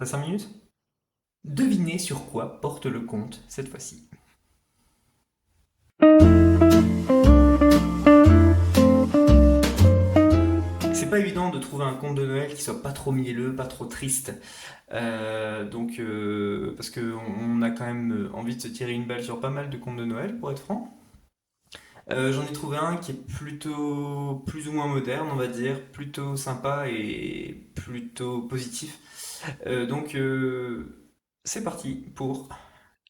T'as 5 minutes? Devinez sur quoi porte le conte cette fois-ci. C'est pas évident de trouver un conte de Noël qui soit pas trop mielleux, pas trop triste. Parce qu'on a quand même envie de se tirer une balle sur pas mal de contes de Noël, pour être franc. J'en ai trouvé un qui est plutôt plus ou moins moderne, on va dire, plutôt sympa et plutôt positif. C'est parti pour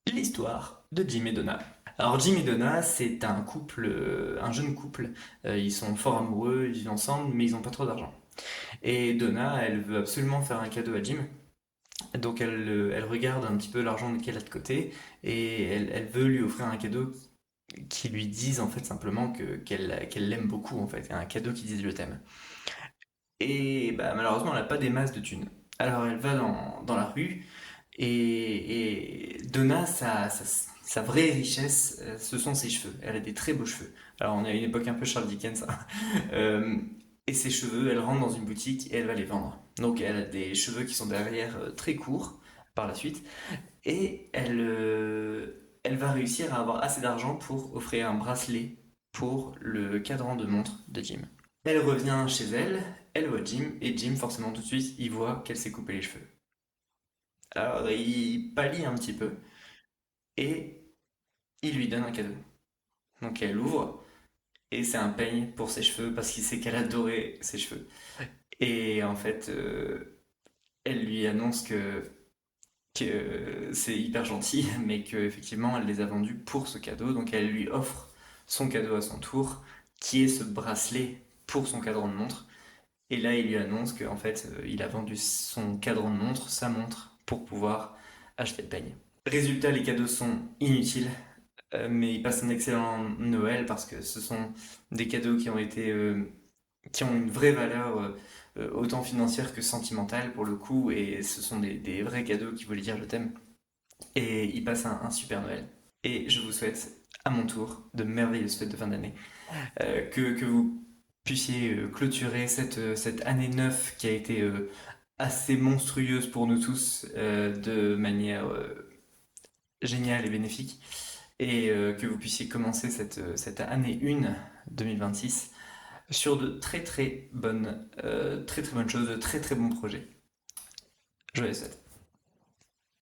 l'histoire de Jim et Donna. Alors Jim et Donna, c'est un couple, un jeune couple. Ils sont fort amoureux, ils vivent ensemble, mais ils n'ont pas trop d'argent. Et Donna, elle veut absolument faire un cadeau à Jim. Donc elle regarde un petit peu l'argent qu'elle a de côté et elle veut lui offrir un cadeau qui lui dise en fait simplement qu'elle l'aime beaucoup en fait, un cadeau qui dise je t'aime. Et bah, malheureusement, elle n'a pas des masses de thunes. Alors elle va dans la rue et Donna, sa vraie richesse, ce sont ses cheveux. Elle a des très beaux cheveux. Alors on est à une époque un peu Charles Dickens, hein. Euh, et ses cheveux, elle rentre dans une boutique et elle va les vendre. Donc elle a des cheveux qui sont derrière très courts par la suite. Et elle va réussir à avoir assez d'argent pour offrir un bracelet pour le cadran de montre de Jim. Elle revient chez elle, elle voit Jim, et Jim, forcément, tout de suite, il voit qu'elle s'est coupé les cheveux. Alors, il pâlit un petit peu, et il lui donne un cadeau. Donc, elle ouvre, et c'est un peigne pour ses cheveux, parce qu'il sait qu'elle adorait ses cheveux. Et en fait, elle lui annonce que c'est hyper gentil, mais qu'effectivement, elle les a vendus pour ce cadeau. Donc, elle lui offre son cadeau à son tour, qui est ce bracelet pour son cadran de montre. Et là, il lui annonce qu'en fait, il a vendu son cadran de montre, sa montre, pour pouvoir acheter le peigne. Résultat, les cadeaux sont inutiles, mais il passe un excellent Noël parce que ce sont des cadeaux qui ont une vraie valeur, autant financière que sentimentale pour le coup, et ce sont des vrais cadeaux qui voulaient dire je t'aime. Et il passe un super Noël. Et je vous souhaite à mon tour de merveilleuses fêtes de fin d'année. Que vous puissiez clôturer cette année 9 qui a été assez monstrueuse pour nous tous de manière géniale et bénéfique. Et que vous puissiez commencer cette année 1 2026 sur de très très bonnes choses, de très très bons projets. Joyeuses fêtes.